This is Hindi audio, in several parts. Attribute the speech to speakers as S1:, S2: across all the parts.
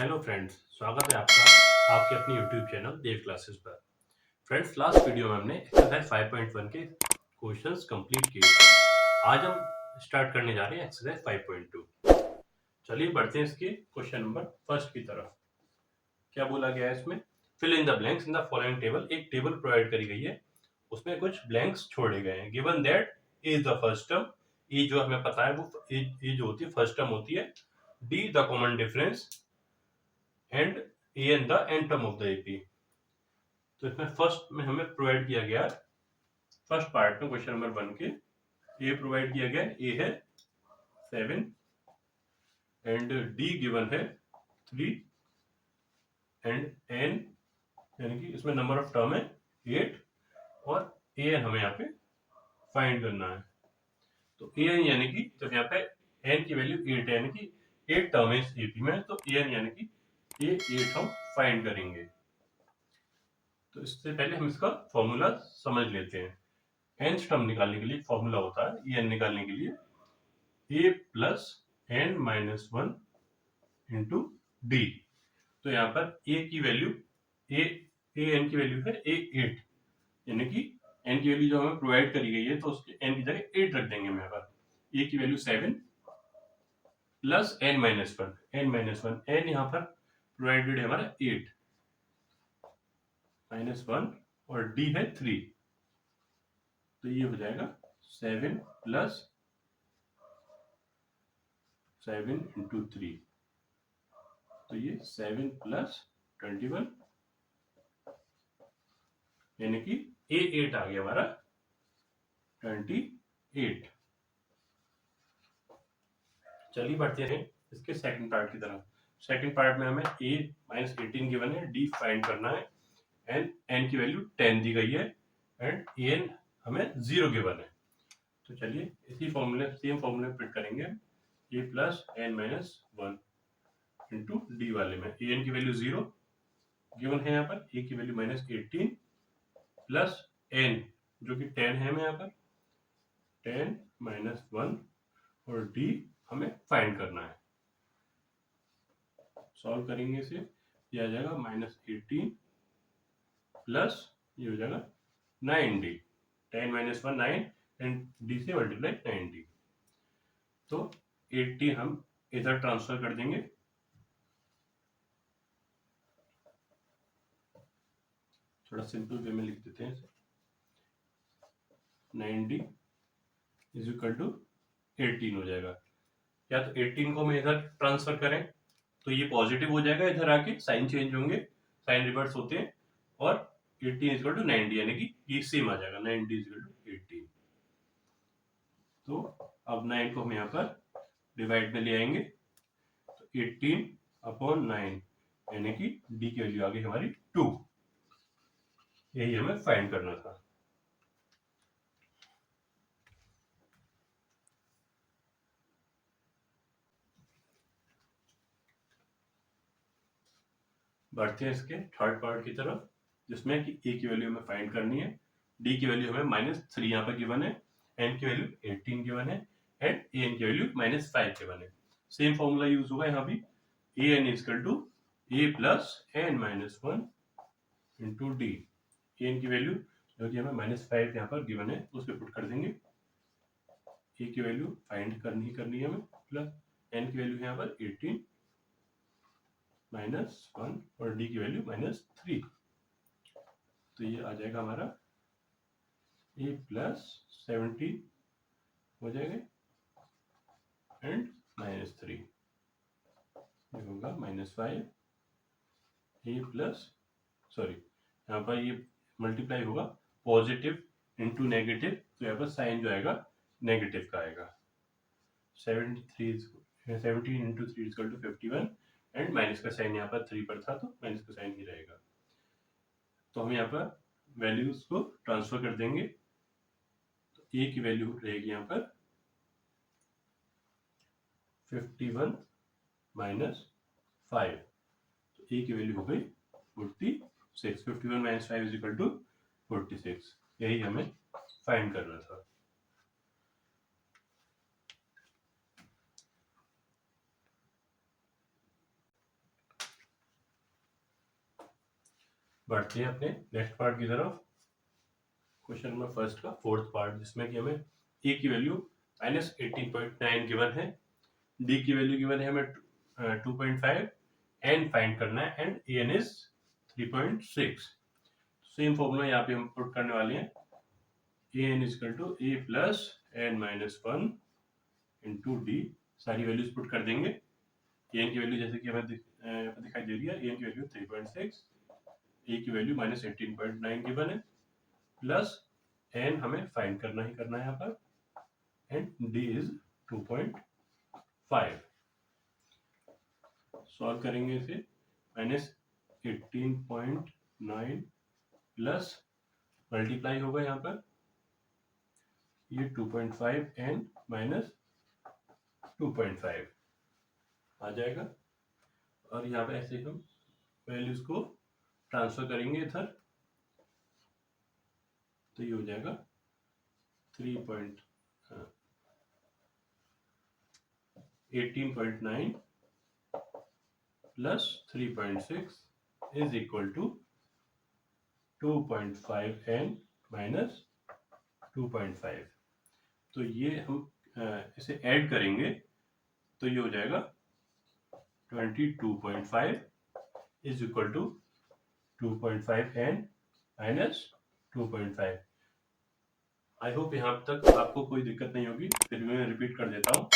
S1: हेलो फ्रेंड्स, स्वागत है आपका आपके अपनी यूट्यूब चैनल देव क्लासेस पर। फ्रेंड्स, लास्ट वीडियो में हमने एक्सरसाइज 5.1 के क्वेश्चंस कंप्लीट किए थे। आज हम स्टार्ट करने जा रहे हैं एक्सरसाइज 5.2। चलिए बढ़ते हैं इसके क्वेश्चन नंबर फर्स्ट की तरफ। क्या बोला गया है इसमें? Fill in the blanks in the following table. एक टेबल प्रोवाइड करी गई है, उसमें कुछ ब्लैंक्स छोड़े गए हैं। Given that a is the first term. A जो हमें पता है वो ए जो होती है फर्स्ट टर्म होती है। D the common difference and A N the N term of the AP. तो इसमें फर्स्ट में हमें प्रोवाइड किया गया, फर्स्ट पार्ट में क्वेश्चन नंबर 1 के ए प्रोवाइड किया गया, ए है 7 एंड डी गिवन है 3 एंड एन यानी कि इसमें नंबर ऑफ टर्म है 8 और ए एन हमें यहाँ पे फाइंड करना है। तो ए एन यानी कि जब यहाँ पे एन की वैल्यू 8 है यानी कि 8 टर्म है इस एपी में, तो ए एन यानी कि ये 8 हम फाइंड करेंगे। तो इससे पहले हम इसका फॉर्मूला समझ लेते हैं। एन टर्म निकालने के लिए फॉर्मूला होता है एन निकालने के लिए a plus N minus 1 into d. तो यहाँ पर ए की वैल्यू ए एन की वैल्यू है ए 8 यानी कि एन की वैल्यू जो हमें प्रोवाइड करी गई है तो उसके एन की जगह 8 रख देंगे। हम यहाँ पर ए की value 7 plus N minus 1 N यहाँ पर प्रोवाइडेड है हमारा 8 माइनस 1 और डी है 3, तो ये हो जाएगा 7 प्लस 7 इंटू 3, तो ये 7 प्लस 21 यानी कि ए 8 आ गया हमारा 28। चलिए बढ़ते हैं इसके सेकंड पार्ट की तरफ। सेकंड पार्ट में हमें ए माइनस 18 गिवन है, डी फाइंड करना है एंड एन की वैल्यू 10 दी गई है एंड एन हमें 0 गिवन है। तो चलिए इसी फॉर्मूले सेम फॉर्मूले फिट करेंगे। A plus N minus 1 into d वाले में ए एन की वैल्यू 0 गिवन है यहाँ पर, ए की वैल्यू माइनस 18 प्लस एन जो कि 10 है हमें यहाँ पर 10 माइनस 1 और डी हमें फाइंड करना है। सॉल्व करेंगे इसे, ये आ जाएगा माइनस 18 प्लस ये हो जाएगा 9d। 10 माइनस 1 9 एंड डी से मल्टीप्लाई 9d। तो 80 हम इधर ट्रांसफर कर देंगे, थोड़ा सिंपल वे में लिख देते हैं इसे। 9d इज इक्वल टू 18 हो जाएगा। या तो 18 को हम इधर ट्रांसफर करें तो ये पॉजिटिव हो जाएगा, इधर आके साइन चेंज होंगे, साइन रिवर्स होते हैं, और 18 इज इक्वल टू 90 यानी कि ये सेम आ जाएगा 90 इज इक्वल टू 18। तो अब 9 को हम यहाँ पर डिवाइड में ले आएंगे, तो 18 अपॉन 9 यानी कि डी की वैल्यू आ गई हमारी 2। यही हमें फाइंड करना था। बढ़ते हैं इसके थर्ड पार्ट की तरफ, जिसमें कि ए की वैल्यू हमें फाइंड करनी है, डी की वैल्यू हमें -3 यहाँ पर गिवन है, एन की वैल्यू 18 गिवन है एंड ए एन की वैल्यू -5 गिवन है। सेम फॉर्मूला यूज होगा यहाँ भी, a n equal to A plus N minus 1 into d. A n की वैल्यू जो कि हमें -5 यहाँ पर गिवन है उस पर पुट कर देंगे। ए की वैल्यू फाइंड करनी है हमें, प्लस एन की वैल्यू यहाँ पर 18 -1 और डी की वैल्यू -3। तो ये आ जाएगा हमारा ए प्लस 17 हो जाएगा एंड -3, ये होगा -5 ए प्लस सॉरी यहाँ पर ये मल्टीप्लाई होगा पॉजिटिव इंटू नेगेटिव, तो यहाँ पर साइन जो आएगा नेगेटिव का आएगा। 17 into 3 equal to 51 and minus का साइन यहाँ पर 3 पर था तो माइनस का साइन ही रहेगा। तो हम यहाँ पर वैल्यूज को ट्रांसफर कर देंगे, तो ए की वैल्यू रहेगी यहाँ पर 51 माइनस 5, तो ए की वैल्यू हो गई 46। 51 माइनस 5 इज इक्वल टू 46, यही हमें फाइंड करना था। बढ़ते हैं अपने नेक्स्ट पार्ट की तरफ। क्वेश्चन नंबर फर्स्ट का फोर्थ पार्ट, जिसमें कि हमें ए की वैल्यू -18.9 गिवन है, डी की वैल्यू गिवन है हमें 2.5, एन फाइंड करना है and N is 3.6। Same formula यहाँ पे हम पुट करने वाले हैं, N is equal to A plus N minus 1 into D. सारी वैल्यूज पुट कर देंगे। एन की वैल्यू जैसे कि हमें दिखाई दे रही है, एन की वैल्यू 3.6, ए की वैल्यू -18.9 गिवन है, प्लस एन हमें फाइंड करना ही करना है यहाँ पर, एंड डी इज 2.5। सॉल्व करेंगे इसे, -18.9 प्लस मल्टीप्लाई होगा यहाँ पर ये 2.5 एन माइनस 2.5 आ जाएगा, और यहाँ पे ऐसे हम वैल्यूज को ट्रांसफर करेंगे इधर, तो ये हो जाएगा 18.9 plus 3.6 is equal to 2.5 N minus 2.5। तो ये हम इसे ऐड करेंगे तो ये हो जाएगा 22.5 is equal to 2.5 N minus 2.5। I hope यहाँ तक आपको कोई दिक्कत नहीं होगी, फिर भी मैं रिपीट कर देता हूँ।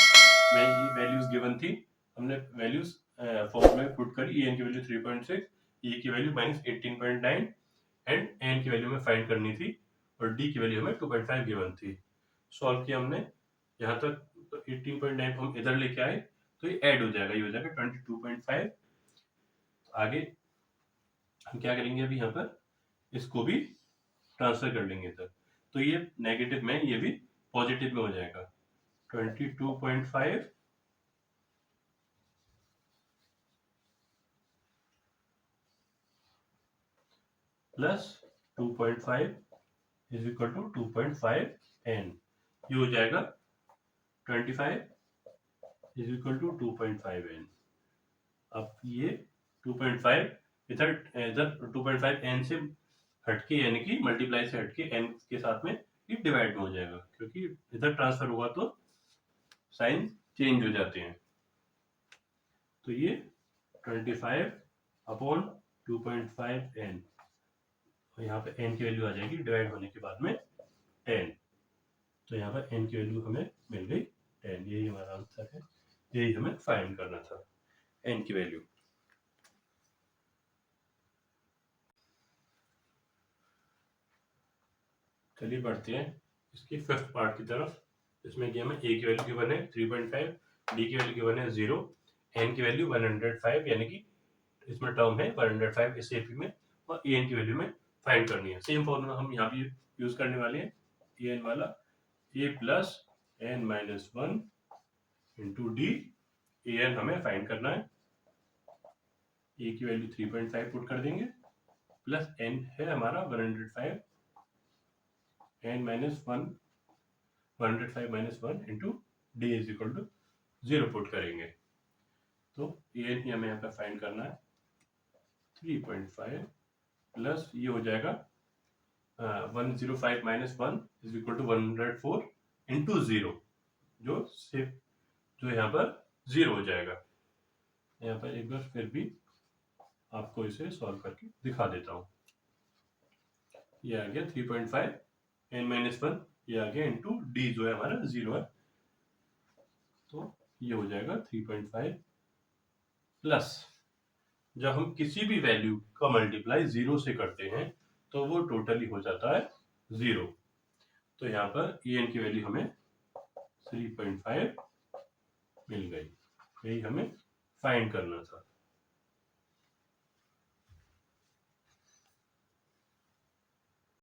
S1: मैं ये वैल्यूज गिवन थी, हमने वैल्यूज फॉर्मूला में पुट करी, एन की वैल्यू 3.6, ए की वैल्यू -18.9 एंड एन की वैल्यू में फाइंड करनी थी, और डी की वैल्यू हमें 2.5 गिवन थी। सॉल्व किया हमने यहाँ तक, तो 18.9 हम इधर लेके आए तो ये ऐड हो जाएगा, ये हो जाएगा 22.5। आगे हम क्या करेंगे, अभी यहाँ पर इसको भी ट्रांसफर कर लेंगे इधर, तो ये नेगेटिव में ये भी पॉजिटिव में हो जाएगा। 22.5 plus 2.5 is equal to 2.5 N, ये हो जाएगा 25 इज इक्वल टू 2.5 एन। अब ये 2.5 इधर इधर 2.5 एन से हटके, यानी कि मल्टीप्लाई से हटके एन के साथ में ये डिवाइड में हो जाएगा, क्योंकि इधर ट्रांसफर होगा तो साइन चेंज हो जाते हैं। तो ये 25 अपॉन 2.5 एन, और यहाँ पे एन की वैल्यू आ जाएगी डिवाइड होने के बाद में 10। तो यहाँ पर एन की वैल्यू हमें मिल गई 10। यही हमारा आंसर है, यही हमें फाइंड करना था, एन की वैल्यू। चलिए बढ़ते हैं इसकी फिफ्थ पार्ट की तरफ, इसमें कि हमें ए की वैल्यू गिवन है 3.5, डी की वैल्यू गिवन है 0, एन की वैल्यू 105, यानी कि इसमें टर्म है 105 इस एपी में, और ए एन की वैल्यू में फाइंड करनी है। सेम फॉर्मूला हम यहाँ भी यूज करने वाले हैं, ए एन वाला, a plus N minus 1 into d. A n हमें फाइंड करना है, ए की वैल्यू 3.5 पुट कर देंगे, प्लस एन है हमारा 105, N minus 1, 105 minus 1 into D is equal to 0 put करेंगे, तो ए एन ही हमें यहाँ पे फाइंड करना है 3.5 प्लस ये हो जाएगा 105 minus 1 is equal to 104 into 0, जो यहाँ पर 0 हो जाएगा। यहाँ पर एक बार फिर भी आपको इसे सॉल्व करके दिखा देता हूँ। ये आ गया 3.5 एन माइनस 1, ये आ गया इंटू डी जो है हमारा 0 है, तो ये हो जाएगा 3.5 प्लस, जब हम किसी भी वैल्यू का मल्टीप्लाई 0 से करते हैं तो वो टोटली हो जाता है 0। तो यहाँ पर ए एन की वैल्यू हमें 3.5 मिल गई, यही हमें फाइंड करना था।